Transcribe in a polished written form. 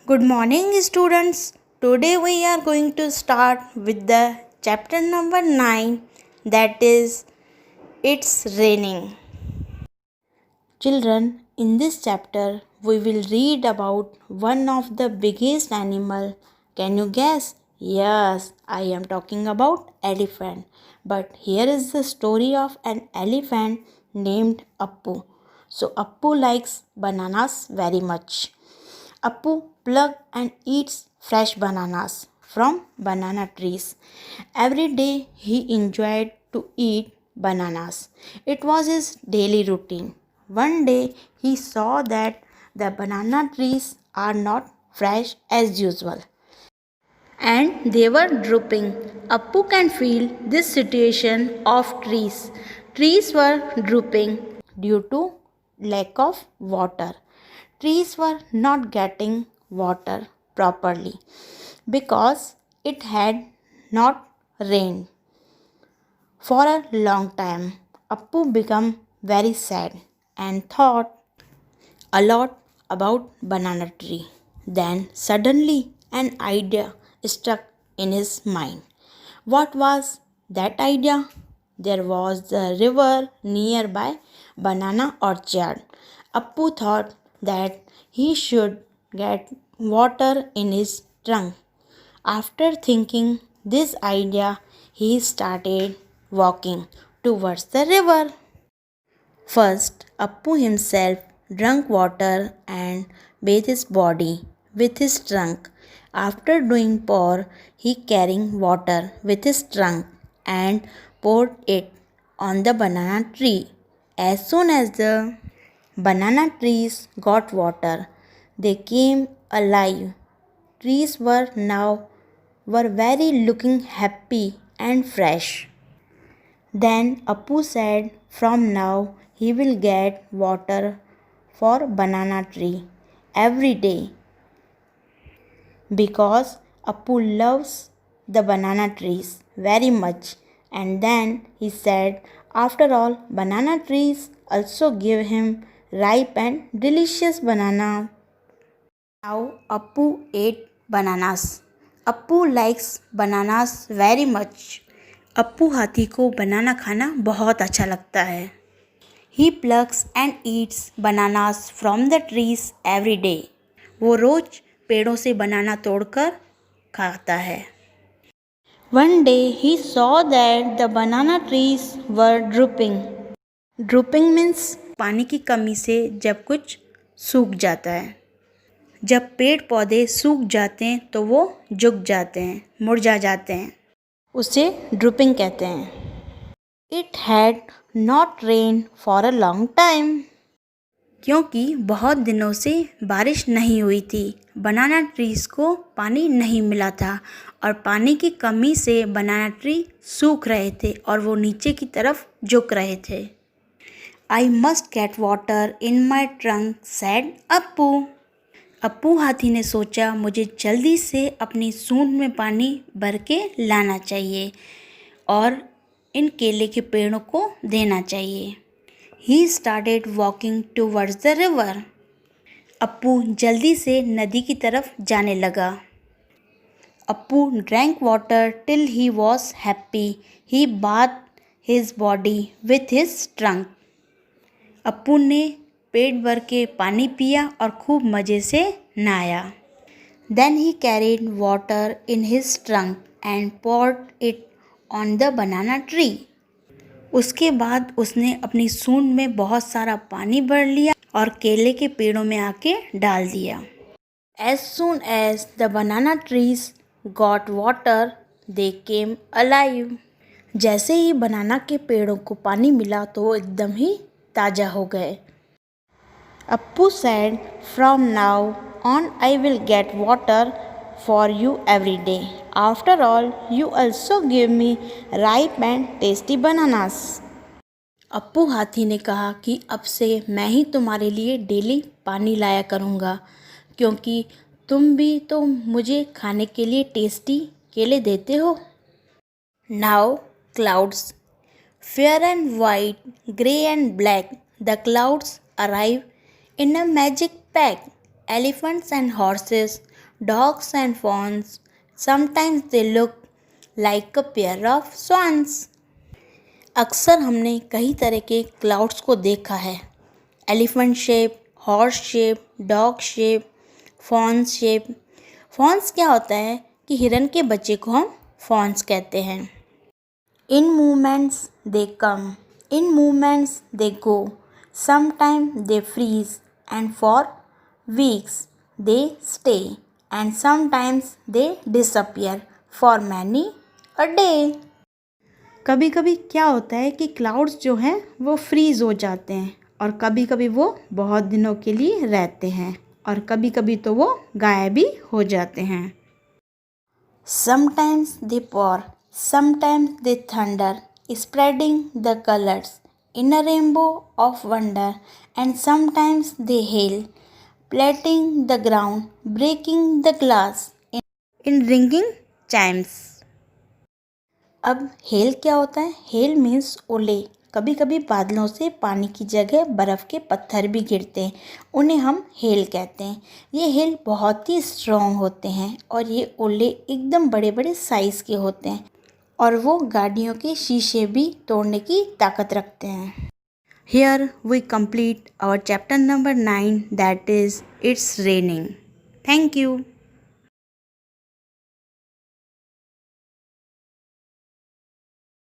Good morning, students. Today we are going to start with the chapter number 9, that is It's Raining. Children, in this chapter we will read about one of the biggest animal. Can you guess? Yes, I am talking about elephant. But here is the story of an elephant named Appu. So Appu likes bananas very much. Appu plucks and eats fresh bananas from banana trees. Every day he enjoyed to eat bananas. It was his daily routine. One day he saw that the banana trees are not fresh as usual and they were drooping. Appu can feel this situation of trees. Trees were drooping due to lack of water. Trees were not getting water properly because it had not rained for a long time. Appu became very sad and thought a lot about banana tree. Then suddenly an idea struck in his mind. What was that idea? There was the river nearby banana orchard. Appu thought that he should get water in his trunk. After thinking this idea, he started walking towards the river. First, Appu himself drank water and bathed his body with his trunk. After doing pour, he carried water with his trunk and poured it on the banana tree. As soon as the banana trees got water, they came alive. Trees were very looking happy and fresh. Then Appu said from now he will get water for banana tree every day because Appu loves the banana trees very much. And then he said, after all, banana trees also give him ripe and delicious banana. Now Appu ate bananas. Appu likes bananas very much. Appu हाथी को बनाना खाना बहुत अच्छा लगता है. He plucks and eats bananas from the trees every day. वो रोज पेड़ों से बनाना तोड़कर खाता है. One day he saw that the banana trees were drooping. Drooping means पानी की कमी से जब कुछ सूख जाता है. जब पेड़ पौधे सूख जाते हैं तो वो झुक जाते हैं, मुरझा जाते हैं. उसे ड्रूपिंग कहते हैं. It had not rain for a long time. क्योंकि बहुत दिनों से बारिश नहीं हुई थी. बनाना ट्रीज को पानी नहीं मिला था और पानी की कमी से बनाना ट्री सूख रहे थे और वो नीचे की तरफ झुक रहे थे. I must get water in my trunk said Appu. Appu हाथी ने सोचा मुझे जल्दी से अपनी सूंड में पानी भर के लाना चाहिए और इन केले के पेड़ों को देना चाहिए. He started walking towards the river. Appu जल्दी से नदी की तरफ जाने लगा. Appu drank water till he was happy. He bath his body with his trunk. Appu ने पेट भर के पानी पिया और खूब मज़े से नहाया. Then he carried water in his trunk and poured it on the banana tree. उसके बाद उसने अपनी सूंड में बहुत सारा पानी भर लिया और केले के पेड़ों में आके डाल दिया. As soon as the banana trees got water they came alive. जैसे ही बनाना के पेड़ों को पानी मिला तो वो एकदम ही ताज़ा हो गए. Appu said, from now on I will get water for you every day. After all, you also give me ripe and tasty bananas. Appu हाथी ने कहा कि अब से मैं ही तुम्हारे लिए डेली पानी लाया करूँगा क्योंकि तुम भी तो मुझे खाने के लिए टेस्टी केले देते हो. Now clouds, fair and white, grey and black, the clouds arrive in a magic pack. Elephants and horses Dogs and fawns, sometimes they look like a pair of swans. अक्सर हमने कई तरह के क्लाउड्स को देखा है। Elephant shape, horse shape, dog shape, fawns shape. Fawns क्या होता है कि हिरन के बच्चे को हम फॉन्स कहते हैं। In movements they come, in movements they go, sometime they freeze and for weeks they stay and sometimes they disappear for many a day. कभी कभी क्या होता है कि क्लाउड्स जो हैं वो फ्रीज़ हो जाते हैं और कभी कभी वो बहुत दिनों के लिए रहते हैं और कभी कभी तो वो गायब भी हो जाते हैं। Sometimes they pour, sometimes they thunder, spreading the colours in a rainbow of wonder and sometimes they hail, plating the ground, breaking the glass in ringing chimes. अब हेल क्या होता है? हेल मीन्स ओले। कभी कभी बादलों से पानी की जगह बर्फ़ के पत्थर भी गिरते हैं, उन्हें हम हेल कहते हैं। ये हेल बहुत ही स्ट्रॉन्ग होते हैं और ये ओले एकदम बड़े बड़े साइज़ के होते हैं और वो गाड़ियों के शीशे भी तोड़ने की ताकत रखते हैं। Here we complete our chapter number 9, that is It's Raining. Thank you.